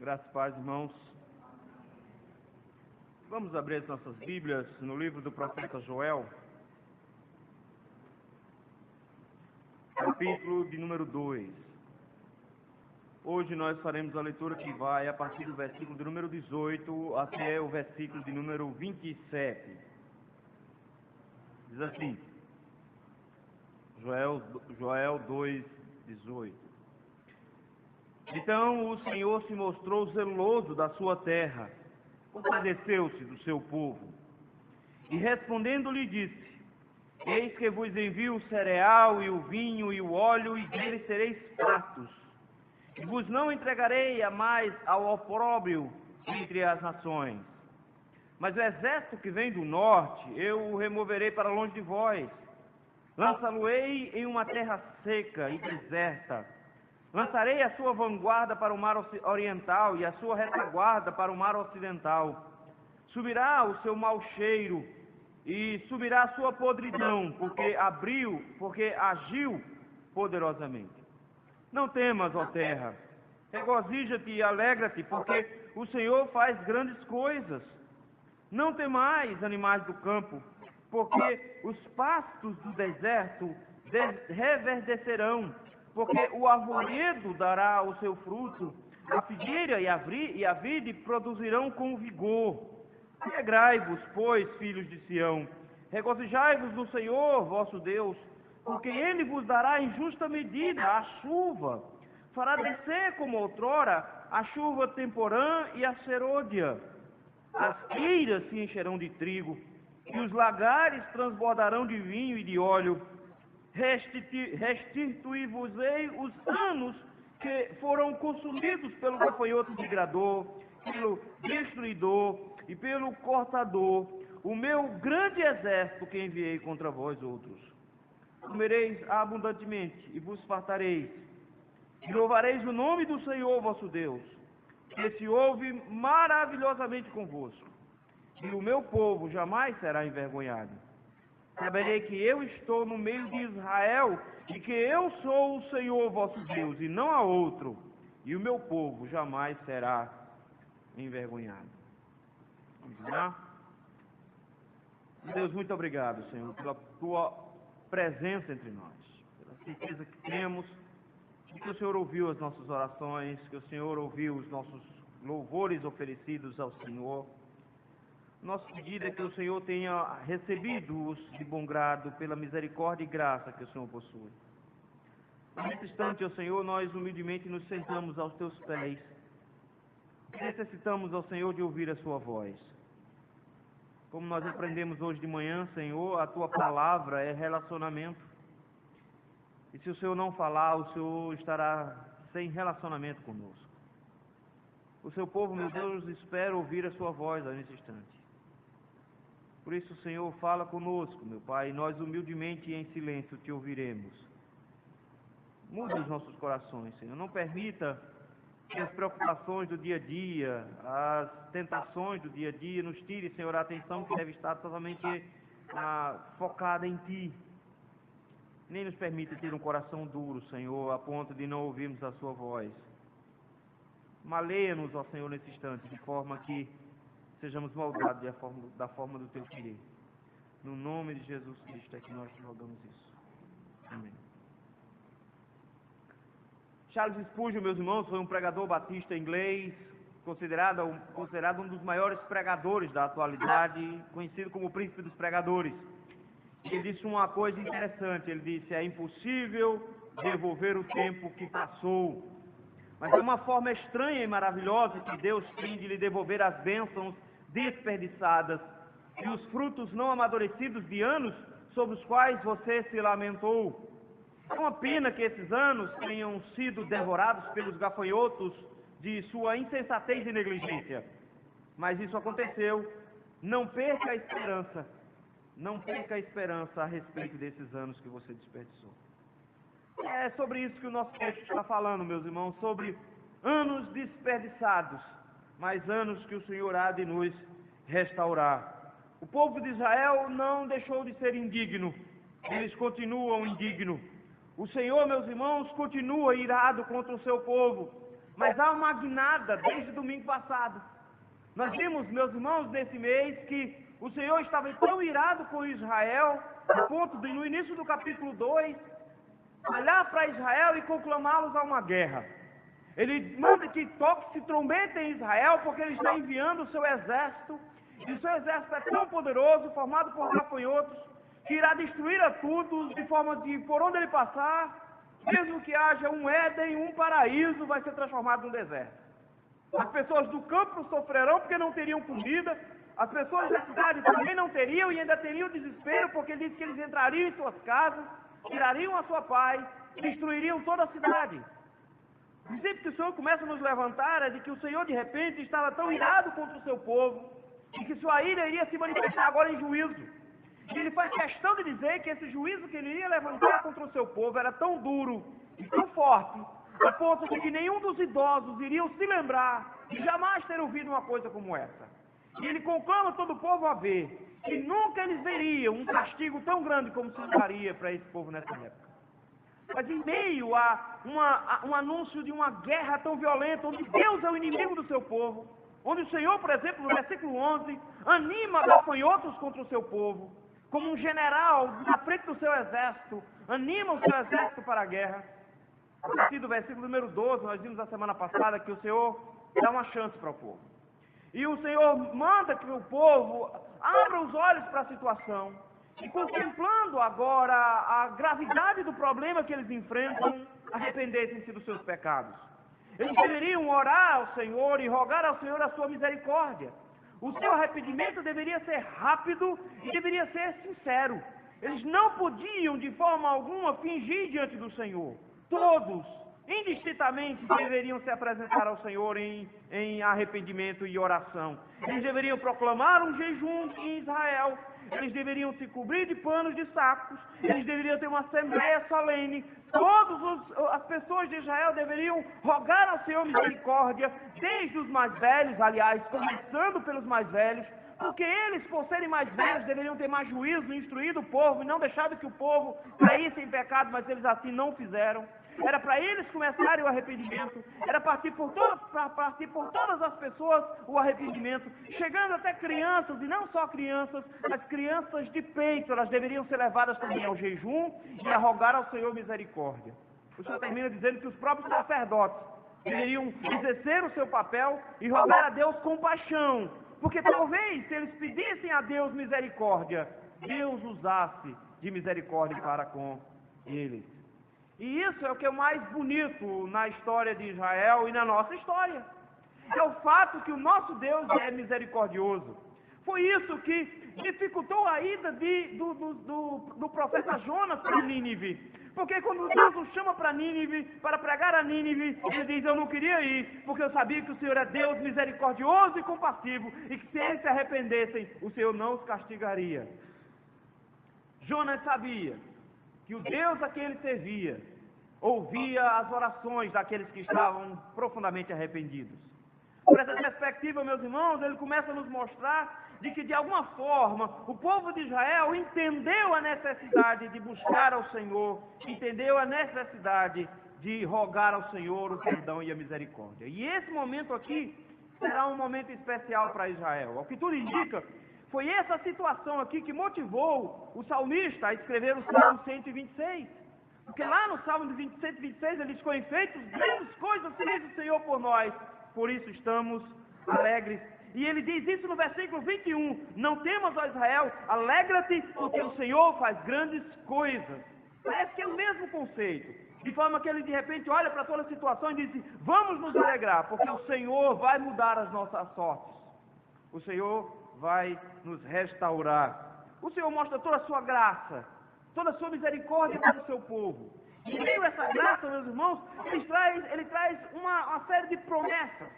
Graças e paz, irmãos. Vamos abrir as nossas Bíblias no livro do profeta Joel, capítulo de número 2. Hoje nós faremos a leitura que vai a partir do versículo de número 18 até o versículo de número 27. Diz assim, Joel 2, 18. Então o Senhor se mostrou zeloso da sua terra, compadeceu-se do seu povo, e respondendo-lhe disse: Eis que vos envio o cereal e o vinho e o óleo, e deles sereis fartos, e vos não entregarei a mais ao opróbrio entre as nações. Mas o exército que vem do norte, eu o removerei para longe de vós, lançá-lo-ei em uma terra seca e deserta. Lançarei a sua vanguarda para o mar oriental e a sua retaguarda para o mar ocidental. Subirá o seu mau cheiro e subirá a sua podridão, porque agiu poderosamente. Não temas, ó terra, regozija-te e alegra-te, porque o Senhor faz grandes coisas. Não temais, animais do campo, porque os pastos do deserto reverdecerão, porque o arvoredo dará o seu fruto, a figueira e a vide produzirão com vigor. Alegrai-vos, pois, filhos de Sião, regozijai-vos no Senhor, vosso Deus, porque Ele vos dará em justa medida a chuva, fará descer como outrora a chuva temporã e a serôdia. As eiras se encherão de trigo, e os lagares transbordarão de vinho e de óleo. Restituí-vos-ei os anos que foram consumidos pelo gafanhoto migrador, pelo destruidor e pelo cortador, o meu grande exército que enviei contra vós outros. Comereis abundantemente e vos fartareis, e louvareis o nome do Senhor vosso Deus, que se ouve maravilhosamente convosco, e o meu povo jamais será envergonhado. Saberei que eu estou no meio de Israel, e que eu sou o Senhor vosso Deus, e não há outro, e o meu povo jamais será envergonhado. Vamos lá? Deus, muito obrigado, Senhor, pela tua presença entre nós, pela certeza que temos de que o Senhor ouviu as nossas orações, que o Senhor ouviu os nossos louvores oferecidos ao Senhor. Nosso pedido é que o Senhor tenha recebido-os de bom grado pela misericórdia e graça que o Senhor possui. Nesse instante, ó Senhor, nós humildemente nos sentamos aos teus pés. Necessitamos, ó Senhor, de ouvir a sua voz. Como nós aprendemos hoje de manhã, Senhor, a tua palavra é relacionamento. E se o Senhor não falar, o Senhor estará sem relacionamento conosco. O seu povo, meu Deus, espera ouvir a sua voz nesse instante. Por isso, Senhor, fala conosco, meu Pai, e nós humildemente e em silêncio te ouviremos. Muda os nossos corações, Senhor. Não permita que as preocupações do dia a dia, as tentações do dia a dia, nos tire, Senhor, a atenção que deve estar totalmente focada em Ti. Nem nos permita ter um coração duro, Senhor, a ponto de não ouvirmos a Sua voz. Maleia-nos, ó Senhor, nesse instante, de forma que sejamos moldados da forma do Teu querer. No nome de Jesus Cristo é que nós te rogamos isso. Amém. Charles Spurgeon, meus irmãos, foi um pregador batista inglês, considerado um dos maiores pregadores da atualidade, conhecido como o príncipe dos pregadores. Ele disse uma coisa interessante, ele disse: é impossível devolver o tempo que passou, mas é uma forma estranha e maravilhosa que Deus tem de lhe devolver as bênçãos desperdiçadas e os frutos não amadurecidos de anos sobre os quais você se lamentou. É uma pena que esses anos tenham sido devorados pelos gafanhotos de sua insensatez e negligência. Mas isso aconteceu. Não perca a esperança. Não perca a esperança a respeito desses anos que você desperdiçou. É sobre isso que o nosso texto está falando, meus irmãos, sobre anos desperdiçados, mas anos que o Senhor há de nos restaurar. O povo de Israel não deixou de ser indigno, eles continuam indignos. O Senhor, meus irmãos, continua irado contra o seu povo. Mas há uma guinada desde domingo passado. Nós vimos, meus irmãos, nesse mês, que o Senhor estava tão irado com Israel, a ponto de, no início do capítulo 2, olhar para Israel e conclamá-los a uma guerra. Ele manda que toque-se trombeta em Israel, porque ele está enviando o seu exército, e o seu exército é tão poderoso, formado por gafanhotos, que irá destruir a todos, de forma que, por onde ele passar, mesmo que haja um Éden, um paraíso, vai ser transformado num deserto. As pessoas do campo sofrerão porque não teriam comida, as pessoas da cidade também não teriam, e ainda teriam desespero, porque ele disse que eles entrariam em suas casas, tirariam a sua paz, destruiriam toda a cidade. O princípio que o Senhor começa a nos levantar é de que o Senhor, de repente, estava tão irado contra o seu povo, e que sua ira iria se manifestar agora em juízo. E ele faz questão de dizer que esse juízo que ele iria levantar contra o seu povo era tão duro e tão forte, a ponto de que nenhum dos idosos iriam se lembrar de jamais ter ouvido uma coisa como essa. E ele conclama todo o povo a ver que nunca eles veriam um castigo tão grande como se daria para esse povo nessa época. Mas em meio a um anúncio de uma guerra tão violenta, onde Deus é o inimigo do seu povo, onde o Senhor, por exemplo, no versículo 11, anima gafanhotos contra o seu povo, como um general na frente do seu exército, anima o seu exército para a guerra. A partir do versículo número 12, nós vimos na semana passada que o Senhor dá uma chance para o povo. E o Senhor manda que o povo abra os olhos para a situação, e contemplando agora a gravidade do problema que eles enfrentam, arrependessem-se dos seus pecados. Eles deveriam orar ao Senhor e rogar ao Senhor a sua misericórdia. O seu arrependimento deveria ser rápido e deveria ser sincero. Eles não podiam, de forma alguma, fingir diante do Senhor. Todos, indistintamente, deveriam se apresentar ao Senhor em arrependimento e oração. Eles deveriam proclamar um jejum em Israel. Eles deveriam se cobrir de panos de sacos. Eles deveriam ter uma assembleia solene. Todas as pessoas de Israel deveriam rogar ao Senhor misericórdia, desde os mais velhos, aliás, começando pelos mais velhos, porque eles, por serem mais velhos, deveriam ter mais juízo, instruído o povo, e não deixado que o povo caísse em pecado, mas eles assim não fizeram. Era para eles começarem o arrependimento, era para partir por todas as pessoas o arrependimento, chegando até crianças, e não só crianças, mas crianças de peito, elas deveriam ser levadas também ao jejum e a rogar ao Senhor misericórdia. O Senhor termina dizendo que os próprios sacerdotes deveriam exercer o seu papel e rogar a Deus compaixão, porque talvez se eles pedissem a Deus misericórdia, Deus usasse de misericórdia para com eles. E isso é o que é mais bonito na história de Israel e na nossa história. É o fato que o nosso Deus é misericordioso. Foi isso que dificultou a ida do profeta Jonas para Nínive. Porque quando Deus o chama para Nínive, para pregar a Nínive, ele diz: eu não queria ir, porque eu sabia que o Senhor é Deus misericordioso e compassivo, e que se eles se arrependessem, o Senhor não os castigaria. Jonas sabia que o Deus a quem ele servia ouvia as orações daqueles que estavam profundamente arrependidos. Por essa perspectiva, meus irmãos, ele começa a nos mostrar de que, de alguma forma, o povo de Israel entendeu a necessidade de buscar ao Senhor, entendeu a necessidade de rogar ao Senhor o perdão e a misericórdia. E esse momento aqui será um momento especial para Israel. Ao que tudo indica, foi essa situação aqui que motivou o salmista a escrever o Salmo 126. Porque lá no Salmo 126 ele diz: com efeitos, grandes coisas fez o Senhor por nós, por isso estamos alegres. E ele diz isso no versículo 21, não temas, ó Israel, alegra-te, porque o Senhor faz grandes coisas. Parece que é o mesmo conceito, de forma que ele de repente olha para toda a situação e diz: vamos nos alegrar, porque o Senhor vai mudar as nossas sortes. O Senhor vai nos restaurar. O Senhor mostra toda a sua graça, toda a sua misericórdia para o seu povo. E em meio a essa graça, meus irmãos, ele traz uma série de promessas.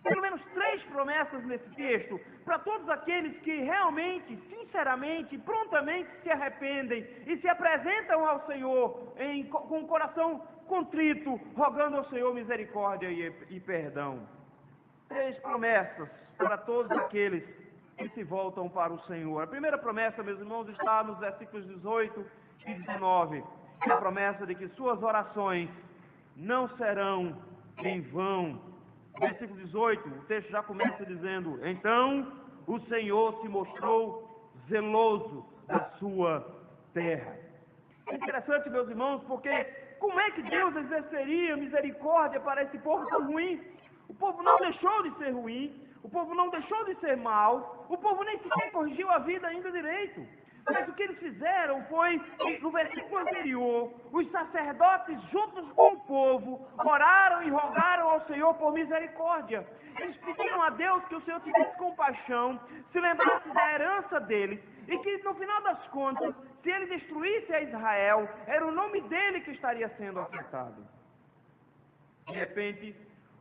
Pelo menos 3 promessas nesse texto, para todos aqueles que realmente, sinceramente, prontamente se arrependem e se apresentam ao Senhor com o coração contrito, rogando ao Senhor misericórdia e perdão. 3 promessas para todos aqueles que se voltam para o Senhor. A primeira promessa, meus irmãos, está nos versículos 18 e 19. É a promessa de que suas orações não serão em vão. Versículo 18, o texto já começa dizendo: então o Senhor se mostrou zeloso da sua terra. É interessante, meus irmãos, porque como é que Deus exerceria misericórdia para esse povo tão ruim? O povo não deixou de ser ruim, o povo não deixou de ser mau, o povo nem sequer corrigiu a vida ainda direito. Mas o que eles fizeram foi, no versículo anterior, os sacerdotes juntos com o povo oraram e rogaram ao Senhor por misericórdia. Eles pediram a Deus que o Senhor tivesse compaixão, se lembrasse da herança deles, e que no final das contas, se ele destruísse a Israel, era o nome dele que estaria sendo afetado. De repente,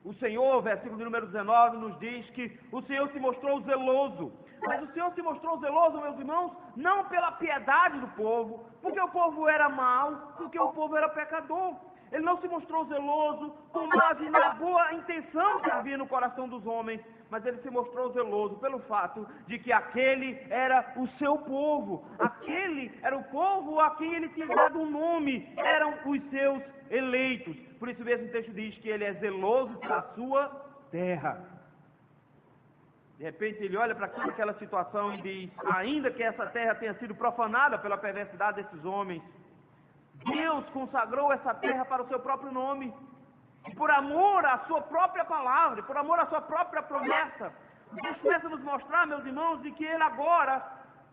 o Senhor, versículo de número 19, nos diz que o Senhor se mostrou zeloso. Mas o Senhor se mostrou zeloso, meus irmãos, não pela piedade do povo, porque o povo era mau, porque o povo era pecador. Ele não se mostrou zeloso com base na boa intenção que havia no coração dos homens, mas ele se mostrou zeloso pelo fato de que aquele era o seu povo, aquele era o povo a quem ele tinha dado um nome, eram os seus eleitos. Por isso mesmo o texto diz que ele é zeloso pela sua terra. De repente ele olha para aquela situação e diz: ainda que essa terra tenha sido profanada pela perversidade desses homens, Deus consagrou essa terra para o seu próprio nome, e por amor à sua própria palavra, e por amor à sua própria promessa, Deus começa a nos mostrar, meus irmãos, de que ele agora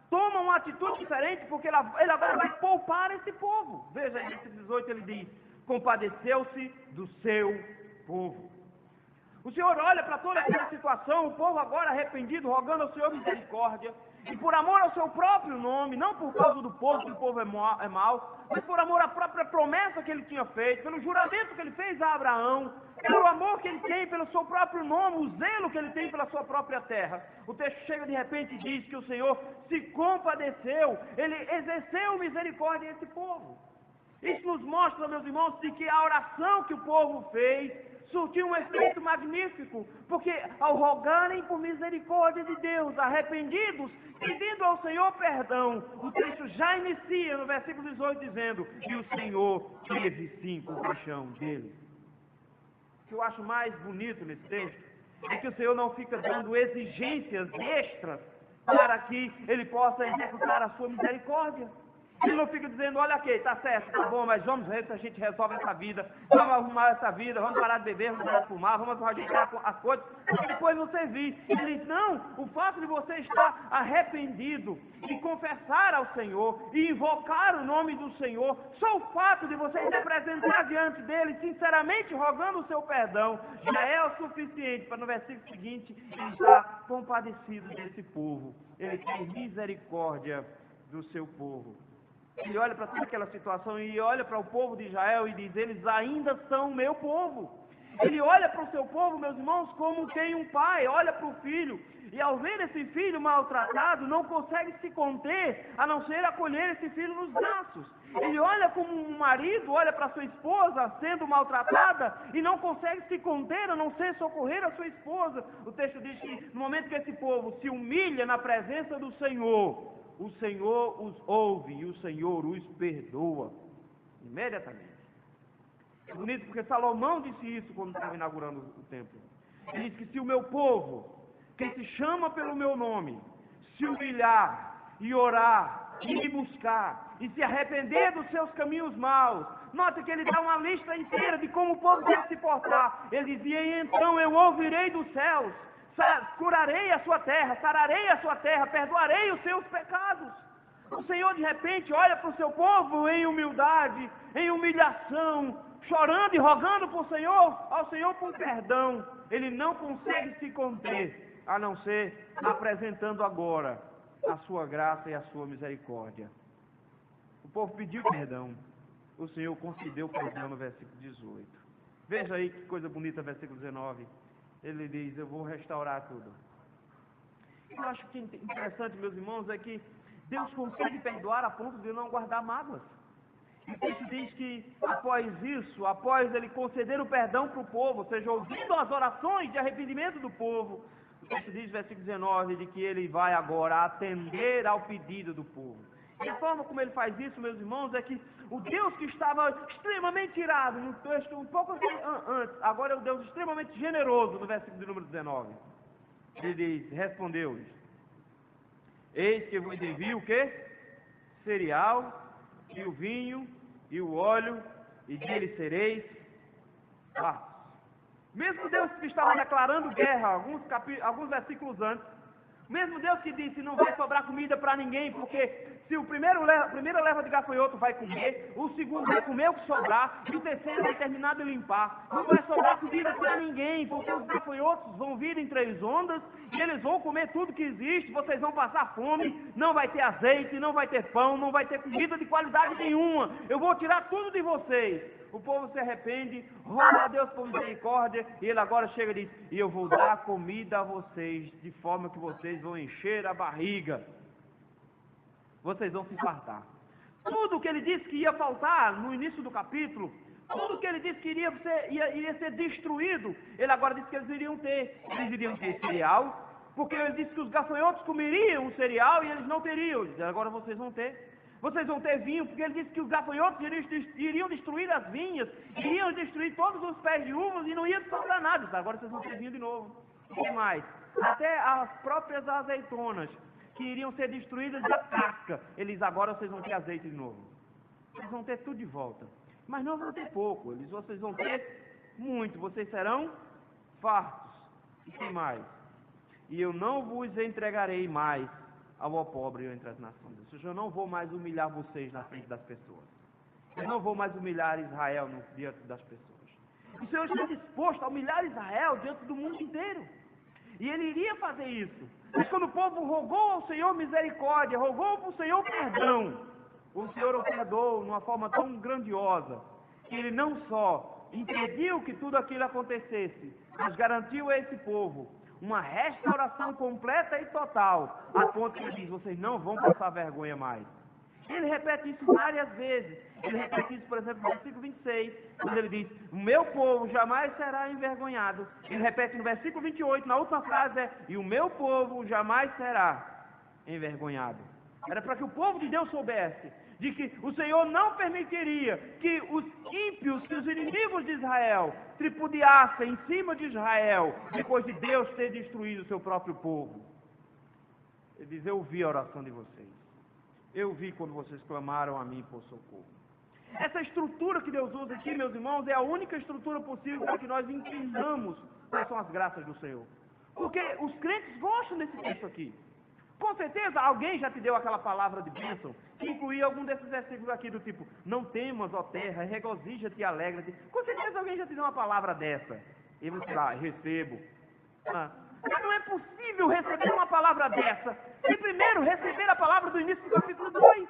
toma uma atitude diferente, porque ele agora vai poupar esse povo. Veja, em versículo 18 ele diz: compadeceu-se do seu povo. O Senhor olha para toda aquela situação, o povo agora arrependido, rogando ao Senhor misericórdia, e por amor ao seu próprio nome, não por causa do povo, que o povo é mau, mas por amor à própria promessa que ele tinha feito, pelo juramento que ele fez a Abraão, pelo amor que ele tem pelo seu próprio nome, o zelo que ele tem pela sua própria terra. O texto chega de repente e diz que o Senhor se compadeceu, ele exerceu misericórdia a esse povo. Isso nos mostra, meus irmãos, de que a oração que o povo fez surtiu um efeito magnífico, porque ao rogarem por misericórdia de Deus, arrependidos, pedindo ao Senhor perdão, o texto já inicia no versículo 18 dizendo: e o Senhor teve sim compaixão deles. O que eu acho mais bonito nesse texto é que o Senhor não fica dando exigências extras para que ele possa executar a sua misericórdia. Ele não fica dizendo: olha aqui, tá certo, tá bom, mas vamos ver se a gente resolve essa vida, vamos arrumar essa vida, vamos parar de beber, vamos parar de fumar, vamos ajeitar as coisas, e depois você vir. Ele diz: não, o fato de você estar arrependido e confessar ao Senhor e invocar o nome do Senhor, só o fato de você se apresentar diante dele, sinceramente rogando o seu perdão, já é o suficiente para no versículo seguinte ele estar compadecido desse povo. Ele tem misericórdia do seu povo. Ele olha para toda aquela situação e olha para o povo de Israel e diz: eles ainda são meu povo. Ele olha para o seu povo, meus irmãos, como quem um pai olha para o filho, e ao ver esse filho maltratado, não consegue se conter, a não ser acolher esse filho nos braços. Ele olha como um marido, olha para sua esposa sendo maltratada, e não consegue se conter, a não ser socorrer a sua esposa. O texto diz que no momento que esse povo se humilha na presença do Senhor, o Senhor os ouve e o Senhor os perdoa imediatamente. É bonito porque Salomão disse isso quando estava inaugurando o templo. Ele disse que se o meu povo, que se chama pelo meu nome, se humilhar e orar e me buscar e se arrepender dos seus caminhos maus, nota que ele dá uma lista inteira de como o povo deve se portar. Ele dizia: e então eu ouvirei dos céus, curarei a sua terra, sararei a sua terra, perdoarei os seus pecados. O Senhor de repente olha para o seu povo em humildade, em humilhação, chorando e rogando para o Senhor, ao Senhor por perdão. Ele não consegue se conter, a não ser apresentando agora a sua graça e a sua misericórdia. O povo pediu perdão, o Senhor concedeu perdão no versículo 18. Veja aí que coisa bonita, versículo 19. Ele diz: eu vou restaurar tudo. Eu acho que interessante, meus irmãos, é que Deus consegue perdoar a ponto de não guardar mágoas. E o texto diz que após isso, após ele conceder o perdão para o povo, ou seja, ouvindo as orações de arrependimento do povo, o texto diz, versículo 19, de que ele vai agora atender ao pedido do povo. E a forma como ele faz isso, meus irmãos, é que O Deus que estava extremamente irado, no texto um pouco antes, agora é o Deus extremamente generoso, no versículo de número 19. Ele diz, respondeu-lhes, eis que vos envio o quê? Cereal, e o vinho, e o óleo, e dele sereis fartos. Mesmo Deus que estava declarando guerra, alguns versículos antes, mesmo Deus que disse, não vai sobrar comida para ninguém, porque se a primeira leva de gafanhoto vai comer, o segundo vai comer o que sobrar, e o terceiro vai terminar de limpar. Não vai sobrar comida para ninguém, porque os gafanhotos vão vir em 3 ondas, e eles vão comer tudo que existe, vocês vão passar fome, não vai ter azeite, não vai ter pão, não vai ter comida de qualidade nenhuma. Eu vou tirar tudo de vocês. O povo se arrepende, roga a Deus por misericórdia, e ele agora chega e diz, e eu vou dar comida a vocês, de forma que vocês vão encher a barriga. Vocês vão se fartar. Tudo o que ele disse que ia faltar no início do capítulo, tudo o que ele disse que iria ser destruído, ele agora disse que eles iriam ter. Eles iriam ter cereal, porque ele disse que os gafanhotos comeriam o cereal e eles não teriam. Ele disse, agora vocês vão ter. Vocês vão ter vinho, porque ele disse que os gafanhotos iriam destruir as vinhas, iriam destruir todos os pés de uvas e não ia sobrar nada. Agora vocês vão ter vinho de novo. E mais, até as próprias azeitonas, que iriam ser destruídas da casca, eles agora vocês vão ter azeite de novo. Vocês vão ter tudo de volta. Mas não vão ter pouco, vocês vão ter muito, vocês serão fartos. E que mais? E eu não vos entregarei mais ao opróbrio entre as nações. Ou seja, eu não vou mais humilhar vocês na frente das pessoas. Eu não vou mais humilhar Israel diante das pessoas. O Senhor está disposto a humilhar Israel diante do mundo inteiro. E Ele iria fazer isso. Mas quando o povo rogou ao Senhor misericórdia, rogou para o Senhor perdão, o Senhor o perdoou de uma forma tão grandiosa, que Ele não só impediu que tudo aquilo acontecesse, mas garantiu a esse povo uma restauração completa e total, a ponto que ele diz, vocês não vão passar vergonha mais. Ele repete isso várias vezes. Ele repete isso, por exemplo, no versículo 26, quando ele diz, o meu povo jamais será envergonhado. Ele repete no versículo 28, na última frase, e o meu povo jamais será envergonhado. Era para que o povo de Deus soubesse de que o Senhor não permitiria que os ímpios, que os inimigos de Israel, tripudiassem em cima de Israel, depois de Deus ter destruído o seu próprio povo. Ele diz, eu vi a oração de vocês. Eu vi quando vocês clamaram a mim por socorro. Essa estrutura que Deus usa aqui, meus irmãos, é a única estrutura possível para que nós entendamos quais são as graças do Senhor. Porque os crentes gostam desse texto aqui. Com certeza alguém já te deu aquela palavra de bênção, que incluía algum desses versículos aqui do tipo, não temas, ó terra, regozija-te e alegra-te. Com certeza alguém já te deu uma palavra dessa. E você lá, recebo. Mas não é possível receber uma palavra dessa, sem primeiro receber a palavra do início do capítulo 2.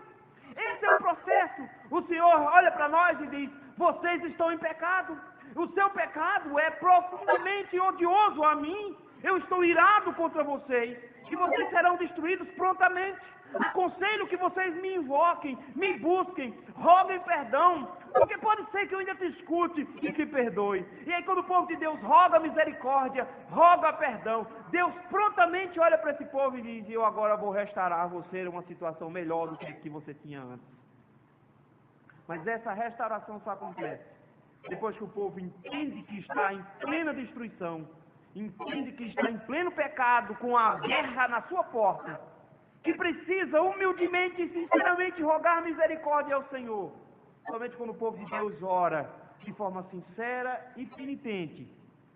Esse é o processo. O Senhor olha para nós e diz, vocês estão em pecado. O seu pecado é profundamente odioso a mim. Eu estou irado contra vocês. E vocês serão destruídos prontamente. Aconselho que vocês me invoquem, me busquem, roguem perdão, porque pode ser que eu ainda te escute e te perdoe. E aí quando o povo de Deus roga misericórdia, roga perdão, Deus prontamente olha para esse povo e diz, eu agora vou restaurar você em uma situação melhor do que você tinha antes. Mas essa restauração só acontece depois que o povo entende que está em plena destruição, entende que está em pleno pecado, com a guerra na sua porta, que precisa humildemente e sinceramente rogar misericórdia ao Senhor. Somente quando o povo de Deus ora de forma sincera e penitente,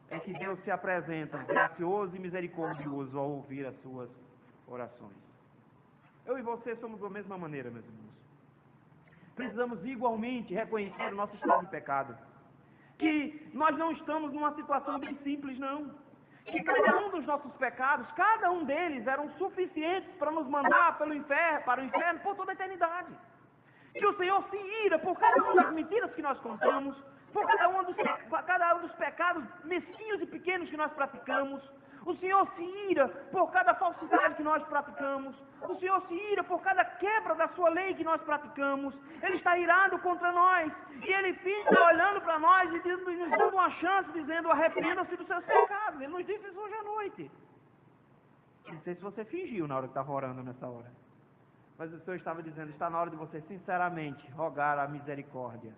é que Deus se apresenta gracioso e misericordioso ao ouvir as suas orações. Eu e você somos da mesma maneira, meus irmãos. Precisamos igualmente reconhecer o nosso estado de pecado. Que nós não estamos numa situação bem simples, não. Que cada um dos nossos pecados, cada um deles eram suficientes para nos mandar para o inferno por toda a eternidade. Que o Senhor se ira por cada uma das mentiras que nós contamos, por cada um dos pecados mesquinhos e pequenos que nós praticamos. O Senhor se ira por cada falsidade que nós praticamos. O Senhor se ira por cada quebra da sua lei que nós praticamos. Ele está irado contra nós. E Ele fica olhando para nós e nos dando uma chance, dizendo, arrependa-se dos seus pecados. Ele nos disse isso hoje à noite. Não sei se você fingiu na hora que estava orando nessa hora. Mas o Senhor estava dizendo, está na hora de você sinceramente rogar a misericórdia.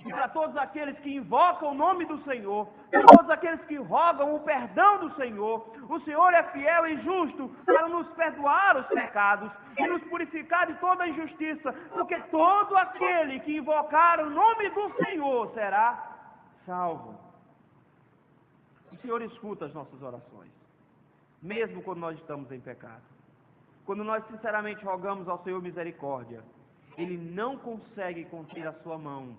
E para todos aqueles que invocam o nome do Senhor, para todos aqueles que rogam o perdão do Senhor, o Senhor é fiel e justo para nos perdoar os pecados e nos purificar de toda a injustiça, porque todo aquele que invocar o nome do Senhor será salvo. O Senhor escuta as nossas orações, mesmo quando nós estamos em pecado. Quando nós sinceramente rogamos ao Senhor misericórdia, Ele não consegue conter a sua mão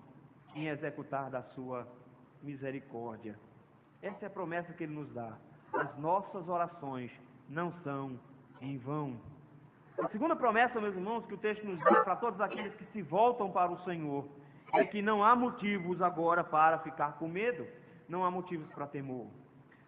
em executar da sua misericórdia. Essa é a promessa que Ele nos dá. As nossas orações não são em vão. A segunda promessa, meus irmãos, que o texto nos dá para todos aqueles que se voltam para o Senhor, é que não há motivos agora para ficar com medo, não há motivos para temor.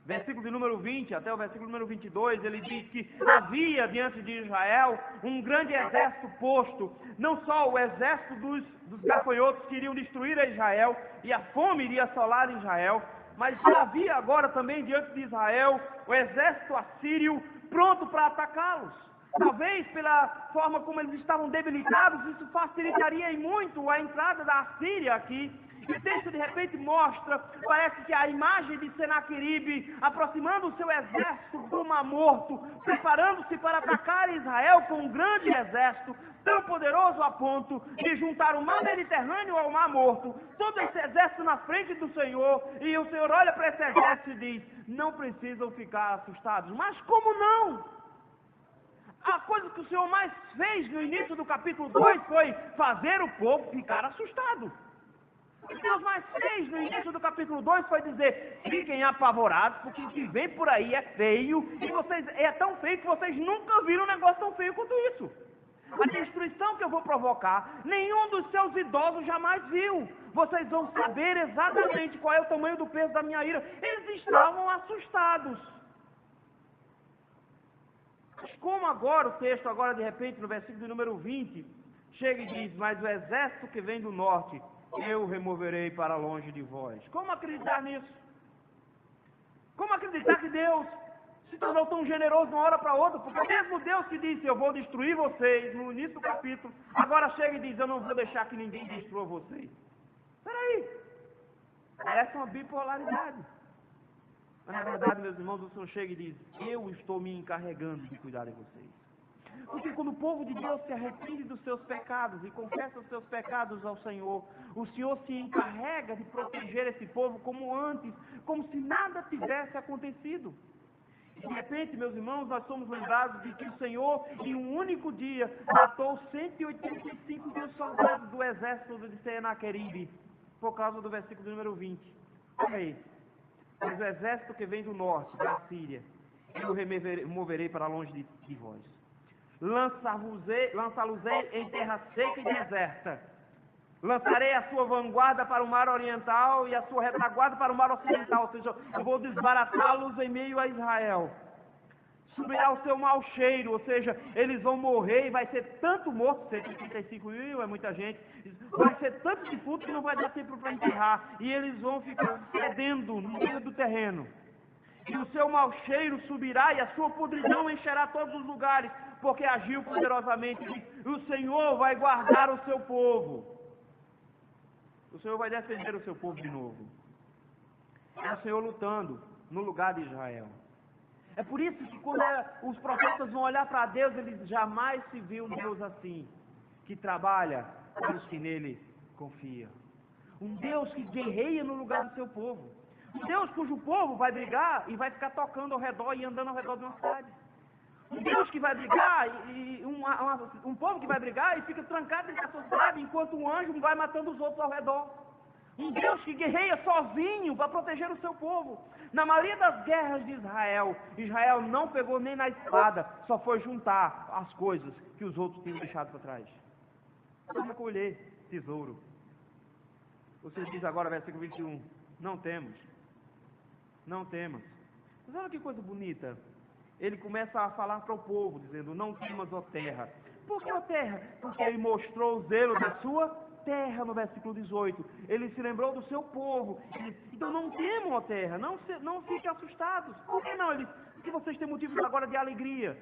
Versículo de número 20 até o versículo número 22, ele diz que havia diante de Israel um grande exército posto, não só o exército dos gafanhotos que iriam destruir a Israel, e a fome iria assolar Israel, mas havia agora também diante de Israel o exército assírio pronto para atacá-los. Talvez pela forma como eles estavam debilitados, isso facilitaria em muito a entrada da Assíria aqui. E o texto de repente mostra, parece que a imagem de Senaqueribe aproximando o seu exército do Mar Morto, preparando-se para atacar Israel com um grande exército, tão poderoso a ponto de juntar o Mar Mediterrâneo ao Mar Morto, todo esse exército na frente do Senhor, e o Senhor olha para esse exército e diz, não precisam ficar assustados. Mas como não? A coisa que o Senhor mais fez no início do capítulo 2 foi fazer o povo ficar assustado. O que Deus mais fez no início do capítulo 2 foi dizer, fiquem apavorados, porque o que vem por aí é feio, e vocês, é tão feio que vocês nunca viram um negócio tão feio quanto isso. A destruição que eu vou provocar, nenhum dos seus idosos jamais viu. Vocês vão saber exatamente qual é o tamanho do peso da minha ira. Eles estavam assustados. Mas como agora, o texto agora de repente no versículo de número 20, chega e diz, mas o exército que vem do norte, eu removerei para longe de vós. Como acreditar nisso? Como acreditar que Deus se tornou tão generoso de uma hora para outra? Porque o mesmo Deus que disse, eu vou destruir vocês, no início do capítulo, agora chega e diz, eu não vou deixar que ninguém destrua vocês. Espera aí. Essa é uma bipolaridade. Mas na verdade, meus irmãos, o Senhor chega e diz, eu estou me encarregando de cuidar de vocês. Porque quando o povo de Deus se arrepende dos seus pecados e confessa os seus pecados ao Senhor, o Senhor se encarrega de proteger esse povo como antes, como se nada tivesse acontecido. De repente, meus irmãos, nós somos lembrados de que o Senhor, em um único dia, matou 185 mil soldados do exército de Senaqueribe, por causa do versículo número 20. Olha aí. Mas o exército que vem do norte, da Síria, eu removerei para longe de vós. Lançá-los-ei em terra seca e deserta. Lançarei a sua vanguarda para o mar oriental e a sua retaguarda para o mar ocidental. Ou seja, eu vou desbaratá-los em meio a Israel. Subirá o seu mau cheiro, ou seja, eles vão morrer e vai ser tanto morto, 135 mil é muita gente, vai ser tanto defunto que não vai dar tempo para enterrar. E eles vão ficar fedendo no meio do terreno. E o seu mau cheiro subirá e a sua podridão encherá todos os lugares, porque agiu poderosamente. E o Senhor vai guardar o seu povo. O Senhor vai defender o seu povo de novo. É o Senhor lutando no lugar de Israel. É por isso que quando os profetas vão olhar para Deus, eles jamais se viu um Deus assim, que trabalha para os que nele confiam. Um Deus que guerreia no lugar do seu povo. Um Deus cujo povo vai brigar e vai ficar tocando ao redor e andando ao redor de uma cidade. Um Deus que vai brigar, e um povo que vai brigar e fica trancado dentro da sua cidade, enquanto um anjo vai matando os outros ao redor. Um Deus que guerreia sozinho para proteger o seu povo. Na maioria das guerras de Israel, Israel não pegou nem na espada, só foi juntar as coisas que os outros tinham deixado para trás. Vamos colher tesouro. Você diz agora, versículo 21, não temos. Não temas. Mas olha que coisa bonita. Ele começa a falar para o povo, dizendo, não temas, ó terra. Por que, ó terra? Porque ele mostrou o zelo da sua terra, no versículo 18. Ele se lembrou do seu povo. Então não temam, ó terra, não fiquem assustados. Por que não? Porque vocês têm motivos agora de alegria.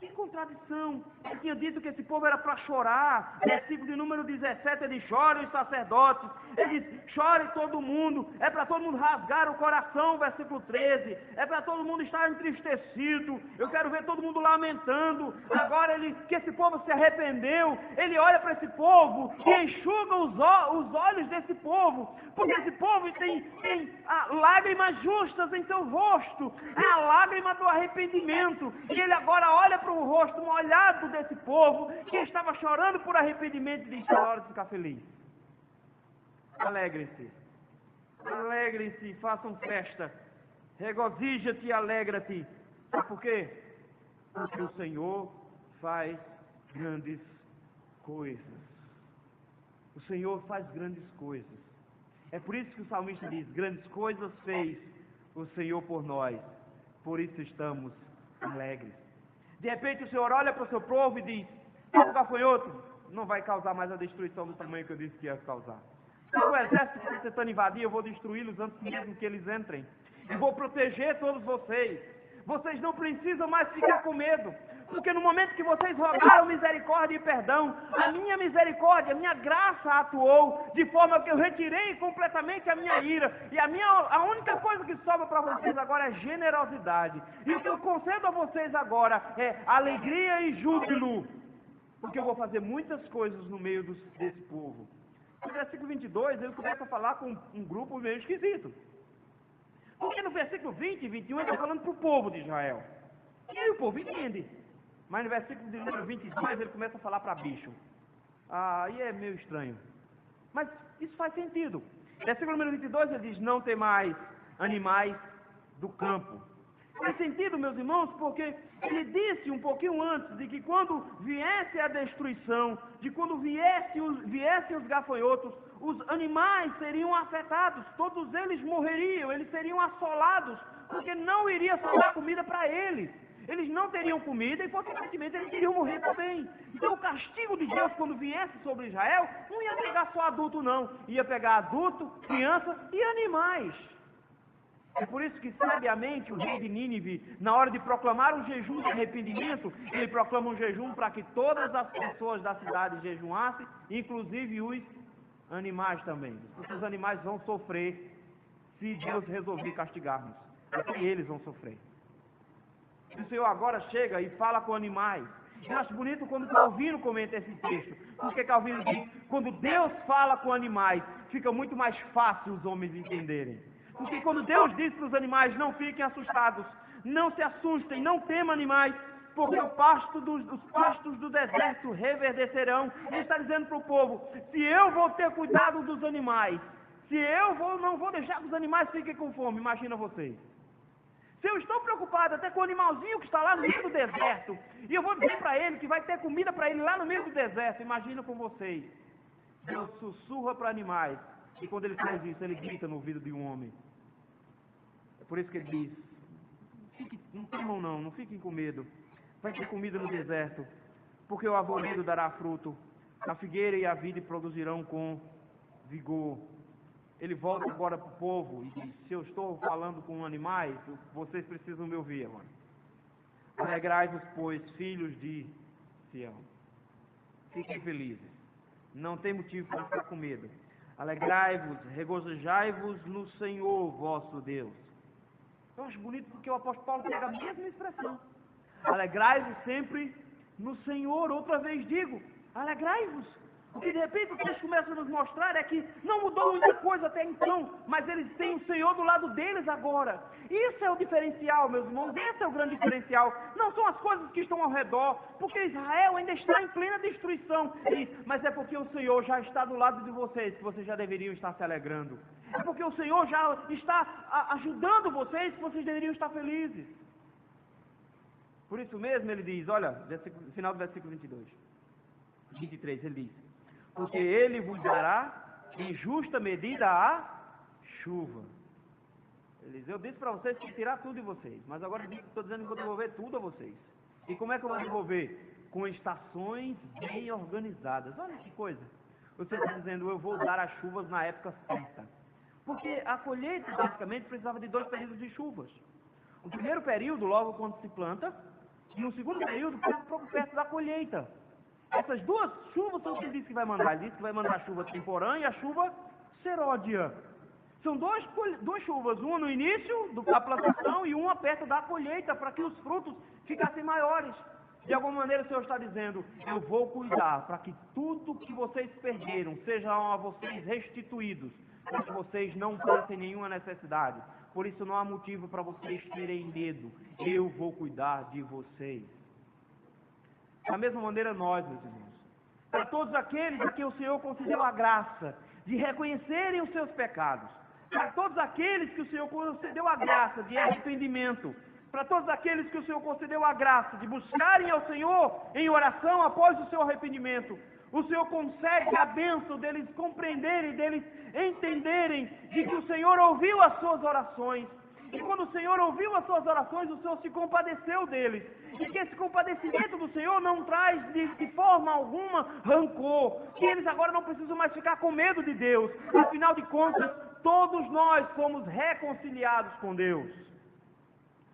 que contradição. Ele tinha dito que esse povo era para chorar. Versículo de número 17, ele diz, chore os sacerdotes. Ele diz, chore todo mundo. É para todo mundo rasgar o coração, versículo 13. É para todo mundo estar entristecido. Eu quero ver todo mundo lamentando. Agora que esse povo se arrependeu. Ele olha para esse povo e enxuga os olhos desse povo. Porque esse povo tem lágrimas justas em seu rosto. É a lágrima do arrependimento. E ele agora olha para o rosto molhado desse povo que estava chorando por arrependimento e diz, é hora de ficar feliz. Alegrem-se. Alegrem-se, façam festa. Regozija-te e alegra-te. Sabe por quê? Porque o Senhor faz grandes coisas. O Senhor faz grandes coisas. É por isso que o salmista diz, grandes coisas fez o Senhor por nós. Por isso estamos alegres. De repente o Senhor olha para o seu povo e diz, o gafanhoto não vai causar mais a destruição do tamanho que eu disse que ia causar. O exército que está tentando invadir, eu vou destruí-los antes mesmo que eles entrem. Eu vou proteger todos vocês. Vocês não precisam mais ficar com medo. Porque no momento que vocês rogaram misericórdia e perdão, a minha misericórdia, a minha graça atuou, de forma que eu retirei completamente a minha ira. E a única coisa que sobra para vocês agora é generosidade. E o que eu concedo a vocês agora é alegria e júbilo. Porque eu vou fazer muitas coisas no meio desse povo. No versículo 22, ele começa a falar com um grupo meio esquisito. Porque no versículo 20 e 21, ele está falando para o povo de Israel. E aí o povo entende. Mas no versículo de número 22, ele começa a falar para bicho. Aí é meio estranho. Mas isso faz sentido. Versículo número 22, ele diz, não tem mais animais do campo. Faz sentido, meus irmãos, porque ele disse um pouquinho antes de que quando viesse a destruição, de quando viessem os gafanhotos, os animais seriam afetados, todos eles morreriam, eles seriam assolados, porque não iria sobrar comida para eles. Eles não teriam comida e, consequentemente, eles iriam morrer também. Então, o castigo de Deus, quando viesse sobre Israel, não ia pegar só adulto, não. Ia pegar adulto, criança e animais. É por isso que, sabiamente, o rei de Nínive, na hora de proclamar um jejum de arrependimento, ele proclama um jejum para que todas as pessoas da cidade jejuassem, inclusive os animais também. Porque os animais vão sofrer se Deus resolver castigar-nos. Até eles vão sofrer. E o Senhor agora chega e fala com animais. Eu acho bonito quando Calvino comenta esse texto. Porque Calvino diz, quando Deus fala com animais, fica muito mais fácil os homens entenderem. Porque quando Deus diz para os animais, não fiquem assustados, não se assustem, não temam animais, porque os pastos do deserto reverdecerão. Ele está dizendo para o povo, se eu vou ter cuidado dos animais, se eu não vou deixar que os animais fiquem com fome, imagina vocês. Se eu estou preocupado até com o animalzinho que está lá no meio do deserto, e eu vou dizer para ele que vai ter comida para ele lá no meio do deserto, imagina com vocês. Deus sussurra para animais, e quando ele faz isso, ele grita no ouvido de um homem. É por isso que ele diz, não temam não fiquem com medo. Vai ter comida no deserto, porque o arvoredo dará fruto, a figueira e a vide produzirão com vigor. Ele volta agora para o povo e diz, se eu estou falando com animais, vocês precisam me ouvir agora. Alegrai-vos, pois, filhos de Sião. Fiquem felizes. Não tem motivo para ficar com medo. Alegrai-vos, regozijai-vos no Senhor vosso Deus. Eu acho bonito porque o apóstolo Paulo pega a mesma expressão. Alegrai-vos sempre no Senhor. Outra vez digo, alegrai-vos. O que de repente o texto começa a nos mostrar é que não mudou muita coisa até então, mas eles têm o Senhor do lado deles agora. Isso é o diferencial, meus irmãos, esse é o grande diferencial. Não são as coisas que estão ao redor, porque Israel ainda está em plena destruição. Mas é porque o Senhor já está do lado de vocês, que vocês já deveriam estar se alegrando. É porque o Senhor já está ajudando vocês, que vocês deveriam estar felizes. Por isso mesmo ele diz, olha, final do versículo 23, ele diz, porque ele vos dará em justa medida a chuva. Ele diz, eu disse para vocês que tirar tudo de vocês, mas agora estou dizendo que vou devolver tudo a vocês. E como é que eu vou devolver? Com estações bem organizadas. Olha que coisa. Você está dizendo, eu vou dar as chuvas na época certa. Porque a colheita, basicamente, precisava de 2 períodos de chuvas. O primeiro período, logo quando se planta, e um segundo período pouco perto da colheita. Essas duas chuvas são o que ele diz que vai mandar. Ele diz que vai mandar a chuva temporã e a chuva seródia. São duas chuvas, uma no início da plantação e uma perto da colheita, para que os frutos ficassem maiores. De alguma maneira o Senhor está dizendo, eu vou cuidar para que tudo que vocês perderam sejam a vocês restituídos, para que vocês não passem nenhuma necessidade. Por isso não há motivo para vocês terem medo. Eu vou cuidar de vocês. Da mesma maneira nós, meus irmãos. Para todos aqueles a quem o Senhor concedeu a graça de reconhecerem os seus pecados. Para todos aqueles que o Senhor concedeu a graça de arrependimento. Para todos aqueles que o Senhor concedeu a graça de buscarem ao Senhor em oração após o seu arrependimento. O Senhor concede a bênção deles compreenderem, deles entenderem de que o Senhor ouviu as suas orações. E quando o Senhor ouviu as suas orações, o Senhor se compadeceu deles. E que esse compadecimento do Senhor não traz de forma alguma rancor. Que eles agora não precisam mais ficar com medo de Deus. Afinal de contas, todos nós fomos reconciliados com Deus.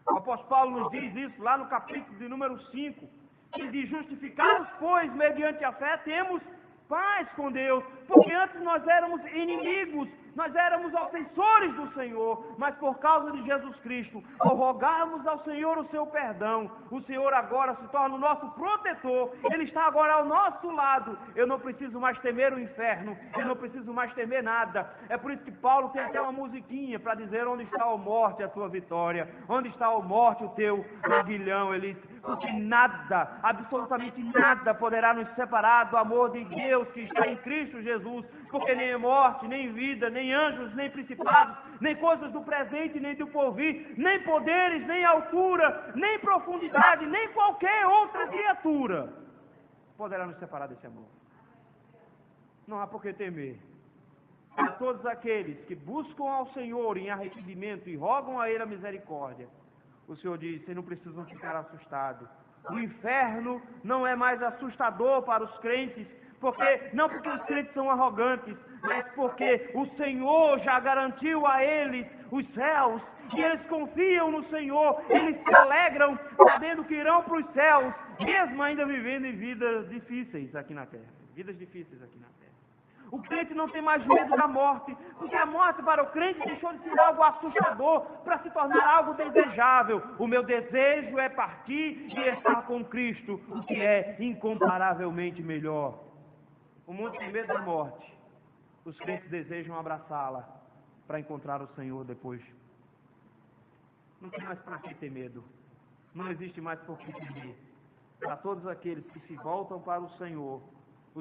O apóstolo Paulo nos diz isso lá no capítulo de número 5. Que diz, justificados, pois, mediante a fé, temos paz com Deus. Porque antes nós éramos inimigos, nós éramos ofensores do Senhor, mas por causa de Jesus Cristo, ao rogarmos ao Senhor o seu perdão, o Senhor agora se torna o nosso protetor, Ele está agora ao nosso lado. Eu não preciso mais temer o inferno, eu não preciso mais temer nada. É por isso que Paulo tem até uma musiquinha para dizer onde está a morte, a tua vitória, onde está a morte, o teu aguilhão. Ele diz, porque nada, absolutamente nada poderá nos separar do amor de Deus que está em Cristo Jesus, porque nem morte, nem vida, nem anjos, nem principados, nem coisas do presente, nem do porvir, nem poderes, nem altura, nem profundidade, nem qualquer outra criatura poderá nos separar desse amor. Não há por que temer. A todos aqueles que buscam ao Senhor em arrependimento e rogam a Ele a misericórdia, o Senhor diz, vocês não precisam ficar assustados. O inferno não é mais assustador para os crentes, não porque os crentes são arrogantes, mas porque o Senhor já garantiu a eles os céus, e eles confiam no Senhor, eles se alegram sabendo que irão para os céus, mesmo ainda vivendo em vidas difíceis aqui na terra. Vidas difíceis aqui na terra. O crente não tem mais medo da morte, porque a morte para o crente deixou de ser algo assustador para se tornar algo desejável. O meu desejo é partir e estar com Cristo, o que é incomparavelmente melhor. O mundo tem medo da morte. Os crentes desejam abraçá-la para encontrar o Senhor depois. Não tem mais por que ter medo. Não existe mais por que temer. Para todos aqueles que se voltam para o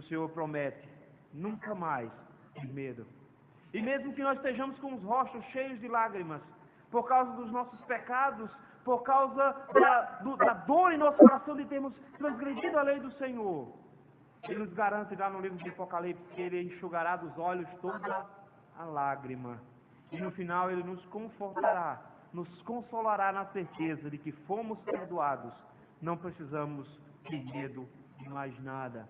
Senhor promete nunca mais ter medo. E mesmo que nós estejamos com os rostos cheios de lágrimas, por causa dos nossos pecados, por causa da dor em nosso coração de termos transgredido a lei do Senhor, Ele nos garante lá no livro de Apocalipse que Ele enxugará dos olhos toda a lágrima. E no final Ele nos confortará, nos consolará na certeza de que fomos perdoados. Não precisamos ter medo de mais nada.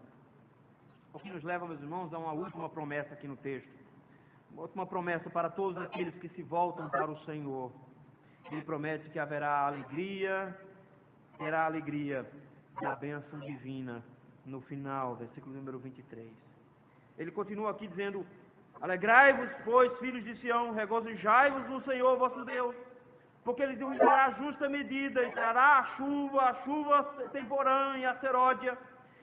O que nos leva, meus irmãos, a uma última promessa aqui no texto. Uma última promessa para todos aqueles que se voltam para o Senhor. Ele promete que haverá alegria, terá alegria da bênção divina no final, versículo número 23. Ele continua aqui dizendo, alegrai-vos, pois, filhos de Sião, regozijai-vos no Senhor vosso Deus, porque Ele vos dará a justa medida, e trará a chuva temporã e a seródia.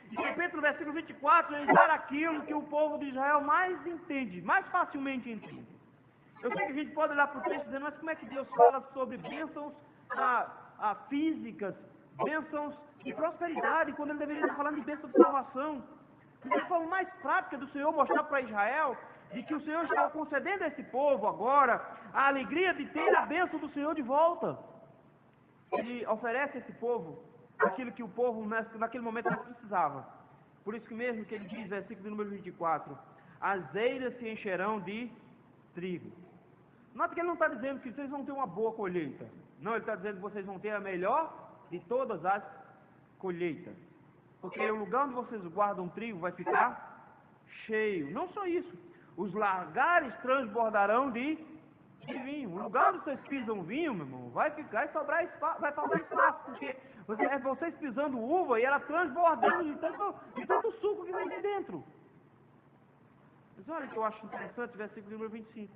E de repente, no versículo 24, Ele dá aquilo que o povo de Israel mais entende, mais facilmente entende. Eu sei que a gente pode olhar para o texto dizendo, mas como é que Deus fala sobre bênçãos físicas, bênçãos de prosperidade, quando Ele deveria estar falando de bênçãos de salvação? É a forma mais prática do Senhor mostrar para Israel de que o Senhor estava concedendo a esse povo agora a alegria de ter a bênção do Senhor de volta. Ele oferece a esse povo aquilo que o povo naquele momento não precisava. Por isso que mesmo que ele diz, versículo número 24, as eiras se encherão de trigo. Nota que ele não está dizendo que vocês vão ter uma boa colheita. Não, ele está dizendo que vocês vão ter a melhor de todas as colheitas. Porque o lugar onde vocês guardam trigo vai ficar cheio. Não só isso, os lagares transbordarão de de vinho. O lugar onde vocês pisam vinho, meu irmão, vai sobrar espaço, vai faltar espaço, porque vocês pisando uva e ela transbordando de tanto suco que vem de dentro. Mas olha que eu acho interessante, versículo número 25.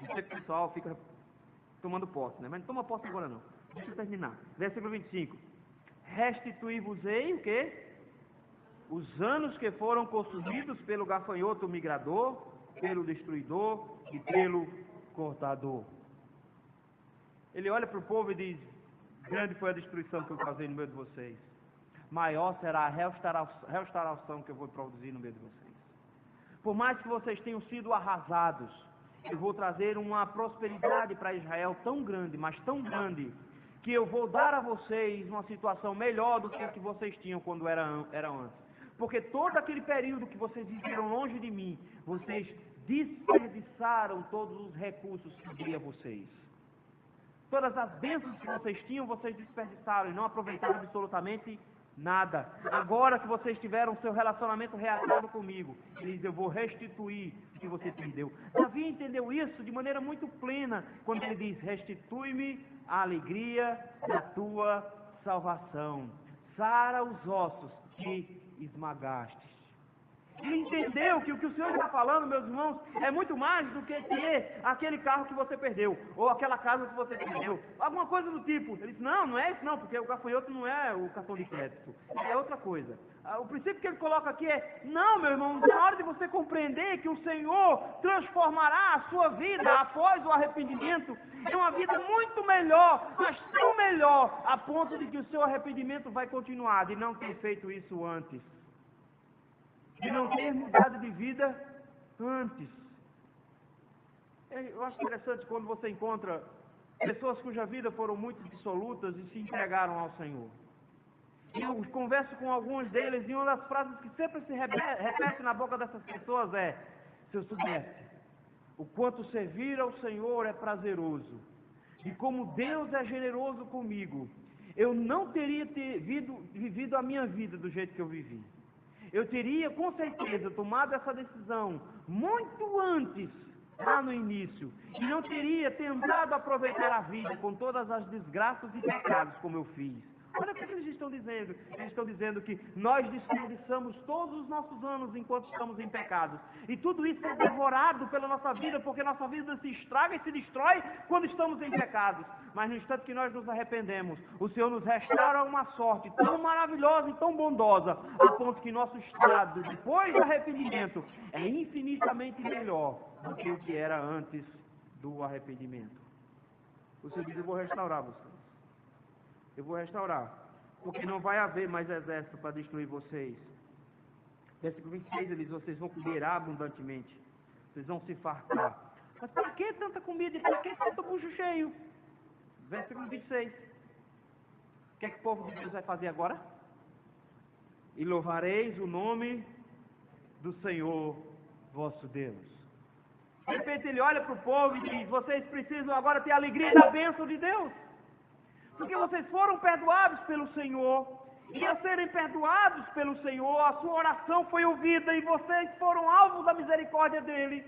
Eu sei que o pessoal fica tomando posse, né? Mas não toma posse agora não. Deixa eu terminar. Versículo 25. Restituir-vos-ei o quê? Os anos que foram consumidos pelo gafanhoto migrador, pelo destruidor e pelo cortador. Ele olha para o povo e diz: grande foi a destruição que eu causei no meio de vocês. Maior será a restauração que eu vou produzir no meio de vocês. Por mais que vocês tenham sido arrasados, eu vou trazer uma prosperidade para Israel tão grande, mas tão grande, que eu vou dar a vocês uma situação melhor do que a que vocês tinham quando eram antes. Porque todo aquele período que vocês viveram longe de mim, vocês desperdiçaram todos os recursos que eu dei a vocês. Todas as bênçãos que vocês tinham, vocês desperdiçaram e não aproveitaram absolutamente nada. Agora que vocês tiveram seu relacionamento reatado comigo, ele diz: eu vou restituir o que você perdeu. Davi entendeu isso de maneira muito plena, quando ele diz: restitui-me a alegria da tua salvação. Sara os ossos que esmagastes. Ele entendeu que o que o Senhor está falando, meus irmãos, é muito mais do que ter aquele carro que você perdeu, ou aquela casa que você perdeu, alguma coisa do tipo. Ele disse: não é isso não, porque o gafanhoto não é o cartão de crédito, é outra coisa. O princípio que ele coloca aqui é: não, meu irmão, na hora de você compreender que o Senhor transformará a sua vida após o arrependimento em uma vida muito melhor, mas tão melhor, a ponto de que o seu arrependimento vai continuar, de não ter feito isso antes, de não ter mudado de vida antes. Eu acho interessante quando você encontra pessoas cuja vida foram muito dissolutas e se entregaram ao Senhor. Eu converso com alguns deles e uma das frases que sempre se repete na boca dessas pessoas é: se eu soubesse o quanto servir ao Senhor é prazeroso e como Deus é generoso comigo, eu não teria vivido a minha vida do jeito que eu vivi. Eu teria, com certeza, tomado essa decisão muito antes, lá no início, e não teria tentado aproveitar a vida com todas as desgraças e pecados como eu fiz. Olha o que eles estão dizendo. Eles estão dizendo que nós desperdiçamos todos os nossos anos enquanto estamos em pecados. E tudo isso é devorado pela nossa vida, porque nossa vida se estraga e se destrói quando estamos em pecados. Mas no instante que nós nos arrependemos, o Senhor nos restaura uma sorte tão maravilhosa e tão bondosa, a ponto que nosso estado, depois do arrependimento, é infinitamente melhor do que o que era antes do arrependimento. O Senhor diz: eu vou restaurar vocês. Eu vou restaurar, porque não vai haver mais exército para destruir vocês. Versículo 26, ele diz: vocês vão comer abundantemente, vocês vão se fartar. Mas para que tanta comida e para que tanto bucho cheio? Versículo 26. O que é que o povo de Deus vai fazer agora? E louvareis o nome do Senhor vosso Deus. De repente ele olha para o povo e diz: vocês precisam agora ter a alegria da bênção de Deus. Porque vocês foram perdoados pelo Senhor, e ao serem perdoados pelo Senhor, a sua oração foi ouvida, e vocês foram alvos da misericórdia dEle.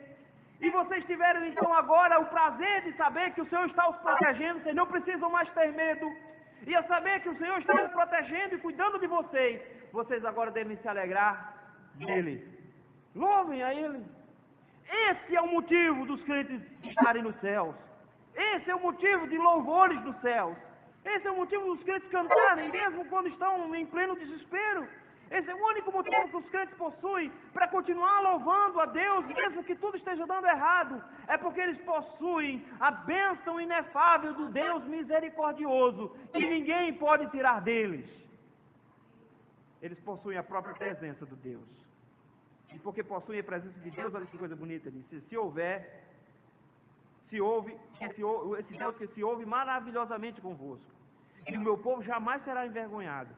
E vocês tiveram então agora o prazer de saber que o Senhor está os protegendo, vocês não precisam mais ter medo. E ao saber que o Senhor está os protegendo e cuidando de vocês, vocês agora devem se alegrar nele. Louvem a Ele. Esse é o motivo dos crentes estarem nos céus. Esse é o motivo de louvores dos céus. Esse é o motivo dos crentes cantarem, mesmo quando estão em pleno desespero. Esse é o único motivo que os crentes possuem para continuar louvando a Deus, mesmo que tudo esteja dando errado. É porque eles possuem a bênção inefável do Deus misericordioso, que ninguém pode tirar deles. Eles possuem a própria presença do Deus. E porque possuem a presença de Deus, olha que coisa bonita, ele diz: se houver, esse Deus que se ouve maravilhosamente convosco, e o meu povo jamais será envergonhado.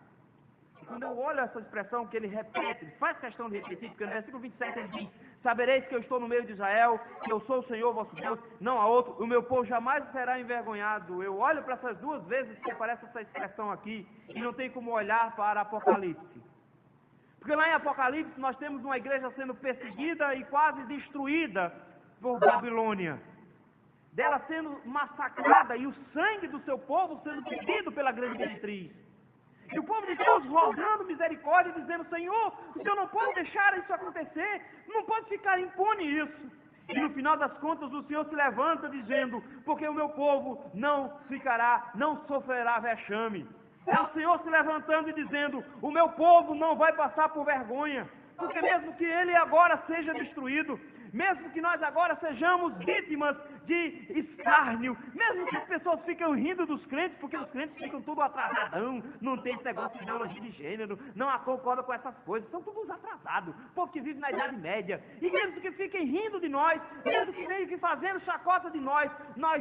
E quando eu olho essa expressão que ele repete, ele faz questão de repetir, porque no versículo 27 ele diz: sabereis que eu estou no meio de Israel, que eu sou o Senhor vosso Deus, não há outro, o meu povo jamais será envergonhado. Eu olho para essas duas vezes que aparece essa expressão aqui, e não tem como olhar para Apocalipse. Porque lá em Apocalipse nós temos uma igreja sendo perseguida e quase destruída por Babilônia. dela sendo massacrada e o sangue do seu povo sendo pedido pela grande meretriz. E o povo de Deus rogando misericórdia, dizendo: Senhor, o Senhor não pode deixar isso acontecer, não pode ficar impune isso. E no final das contas o Senhor se levanta dizendo: porque o meu povo não ficará, não sofrerá vexame. É o Senhor se levantando e dizendo: o meu povo não vai passar por vergonha, porque mesmo que ele agora seja destruído, mesmo que nós agora sejamos vítimas de escárnio, mesmo que as pessoas fiquem rindo dos crentes, porque os crentes ficam tudo atrasadão, não tem esse negócio de ideologia de gênero, não concorda com essas coisas, são todos atrasados, o povo que vive na Idade Média, e mesmo que fiquem rindo de nós, mesmo que meio que fazendo chacota de nós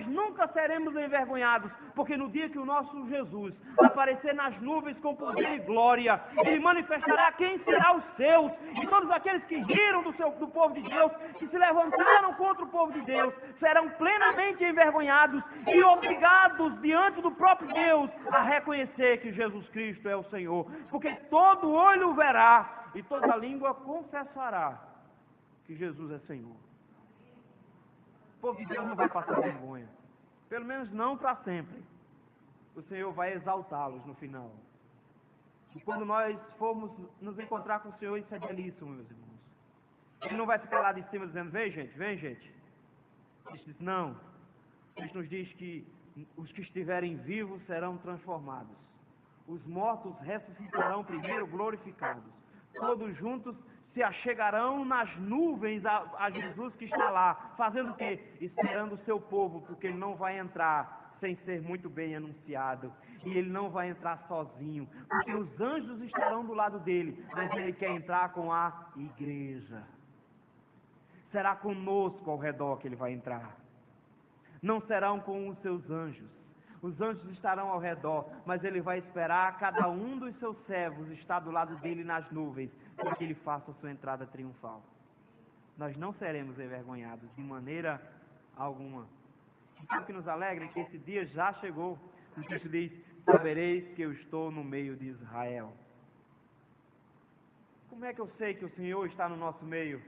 nunca seremos envergonhados, porque no dia que o nosso Jesus aparecer nas nuvens com poder e glória, ele manifestará quem será os seus, e todos aqueles que riram do povo de Deus, que se levantaram contra o povo de Deus, serão plenamente envergonhados e obrigados diante do próprio Deus a reconhecer que Jesus Cristo é o Senhor, porque todo olho verá e toda língua confessará que Jesus é Senhor. O povo de Deus não vai passar vergonha, pelo menos não para sempre. O Senhor vai exaltá-los no final. E quando nós formos nos encontrar com o Senhor, isso é belíssimo, meus irmãos. Ele não vai ficar lá de cima dizendo: vem gente. Ele diz: não. Ele nos diz que os que estiverem vivos serão transformados. Os mortos ressuscitarão primeiro glorificados. Todos juntos se achegarão nas nuvens a Jesus que está lá. Fazendo o quê? Esperando o seu povo, porque ele não vai entrar sem ser muito bem anunciado. E ele não vai entrar sozinho, porque os anjos estarão do lado dele, mas ele quer entrar com a igreja. Será conosco ao redor que ele vai entrar. Não serão com os seus anjos. Os anjos estarão ao redor, mas ele vai esperar cada um dos seus servos estar do lado dele nas nuvens, para que ele faça a sua entrada triunfal. Nós não seremos envergonhados de maneira alguma. O que nos alegra é que esse dia já chegou. O texto diz: sabereis que eu estou no meio de Israel. Como é que eu sei que o Senhor está no nosso meio?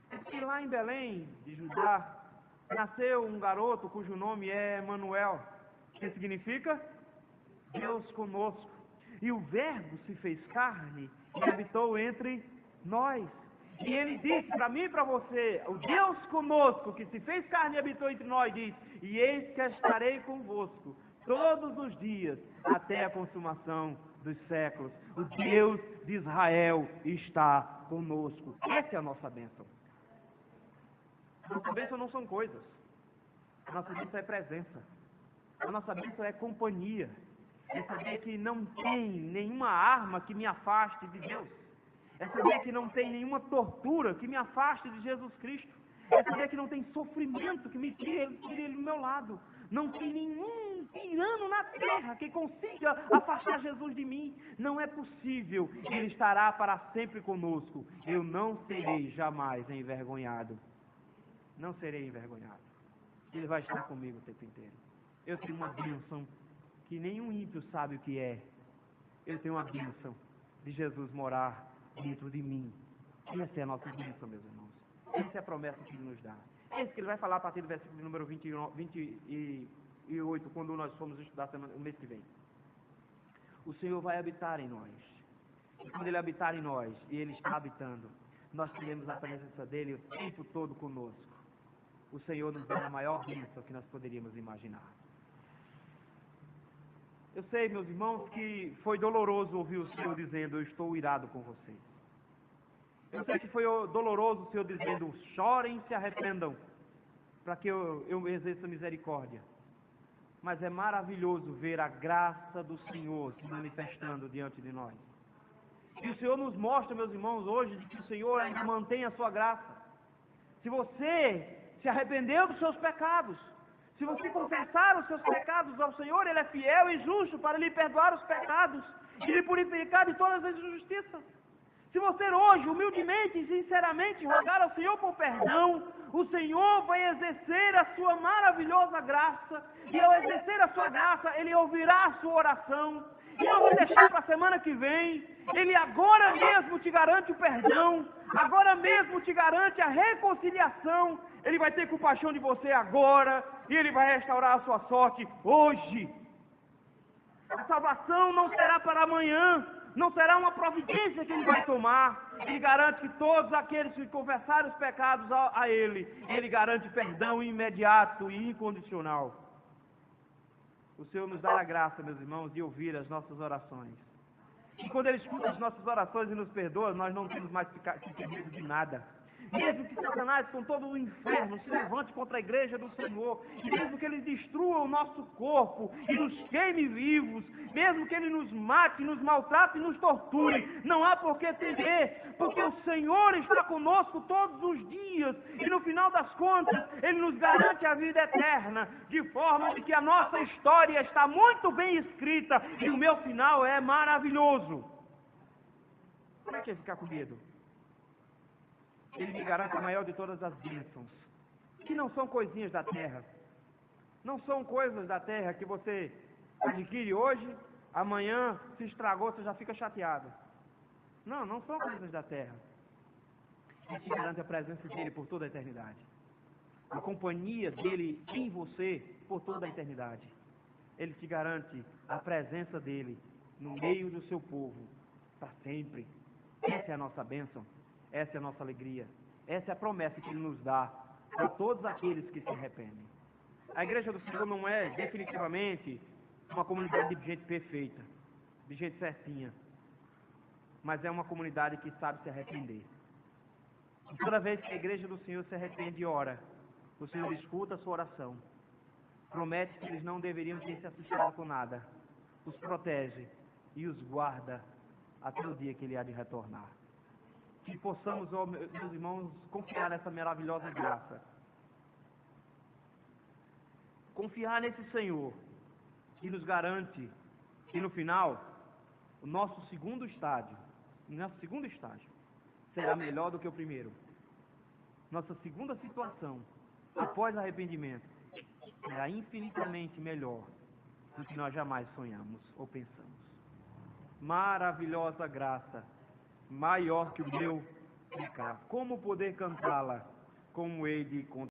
Porque lá em Belém, de Judá, nasceu um garoto cujo nome é Emanuel, que significa Deus conosco. E o Verbo se fez carne e habitou entre nós. E ele disse para mim e para você: o Deus conosco, que se fez carne e habitou entre nós, diz: e eis que estarei convosco todos os dias, até a consumação dos séculos. O Deus de Israel está conosco. Essa é a nossa bênção. A nossa bênção não são coisas. A nossa bênção é presença. A nossa bênção é companhia. É saber que não tem nenhuma arma que me afaste de Deus. É saber que não tem nenhuma tortura que me afaste de Jesus Cristo. É saber que não tem sofrimento que me tire ele do meu lado. Não tem nenhum tirano na terra que consiga afastar Jesus de mim. Não é possível. Ele estará para sempre conosco. Eu não serei jamais envergonhado. Não serei envergonhado. Ele vai estar comigo o tempo inteiro. Eu tenho uma bênção que nenhum ímpio sabe o que é. Eu tenho uma bênção de Jesus morar dentro de mim. Essa é a nossa bênção, meus irmãos. Essa é a promessa que Ele nos dá. É isso que Ele vai falar a partir do versículo número 28, quando nós formos estudar o mês que vem. O Senhor vai habitar em nós. E quando Ele habitar em nós, e Ele está habitando, nós teremos a presença dEle o tempo todo conosco. O Senhor nos dá a maior bênção que nós poderíamos imaginar. Eu sei, meus irmãos, que foi doloroso ouvir o Senhor dizendo: eu estou irado com vocês. Eu sei que foi doloroso o Senhor dizendo: chorem e se arrependam, para que eu exerça misericórdia. Mas é maravilhoso ver a graça do Senhor se manifestando diante de nós. E o Senhor nos mostra, meus irmãos, hoje, de que o Senhor ainda mantém a sua graça. Se você se arrependeu dos seus pecados, se você confessar os seus pecados ao Senhor, Ele é fiel e justo para lhe perdoar os pecados e lhe purificar de todas as injustiças. Se você hoje, humildemente e sinceramente, rogar ao Senhor por perdão, o Senhor vai exercer a sua maravilhosa graça, e ao exercer a sua graça, Ele ouvirá a sua oração, e não vai deixar para a semana que vem. Ele agora mesmo te garante o perdão, agora mesmo te garante a reconciliação. Ele vai ter compaixão de você agora, e Ele vai restaurar a sua sorte hoje. A salvação não será para amanhã, não será uma providência que Ele vai tomar. Ele garante que todos aqueles que confessarem os pecados a Ele, Ele garante perdão imediato e incondicional. O Senhor nos dá a graça, meus irmãos, de ouvir as nossas orações. E quando Ele escuta as nossas orações e nos perdoa, nós não temos mais que ter medo de nada. Mesmo que Satanás, com todo o inferno, se levante contra a igreja do Senhor, e mesmo que ele destrua o nosso corpo e nos queime vivos, mesmo que ele nos mate, nos maltrate e nos torture, não há por que temer, porque o Senhor está conosco todos os dias, e no final das contas, Ele nos garante a vida eterna, de forma de que a nossa história está muito bem escrita, e o meu final é maravilhoso. Como é que é ficar com medo? Ele me garante a maior de todas as bênçãos, que não são coisinhas da terra, não são coisas da terra que você adquire hoje, amanhã se estragou, você já fica chateado. Não, não são coisas da terra. Ele te garante a presença dele por toda a eternidade, a companhia dele em você por toda a eternidade. Ele te garante a presença dele no meio do seu povo, para sempre. Essa é a nossa bênção. Essa é a nossa alegria. Essa é a promessa que Ele nos dá para todos aqueles que se arrependem. A igreja do Senhor não é definitivamente uma comunidade de gente perfeita, de gente certinha, mas é uma comunidade que sabe se arrepender. E toda vez que a igreja do Senhor se arrepende e ora, o Senhor escuta a sua oração, promete que eles não deveriam ter se assustado com nada, os protege e os guarda até o dia que Ele há de retornar. Que possamos, ó, meus irmãos, confiar nessa maravilhosa graça. Confiar nesse Senhor, que nos garante que no final, o nosso segundo estágio será melhor do que o primeiro. Nossa segunda situação, após arrependimento, será infinitamente melhor do que nós jamais sonhamos ou pensamos. Maravilhosa graça, maior que o meu pecado. Como poder cantá-la? Como hei de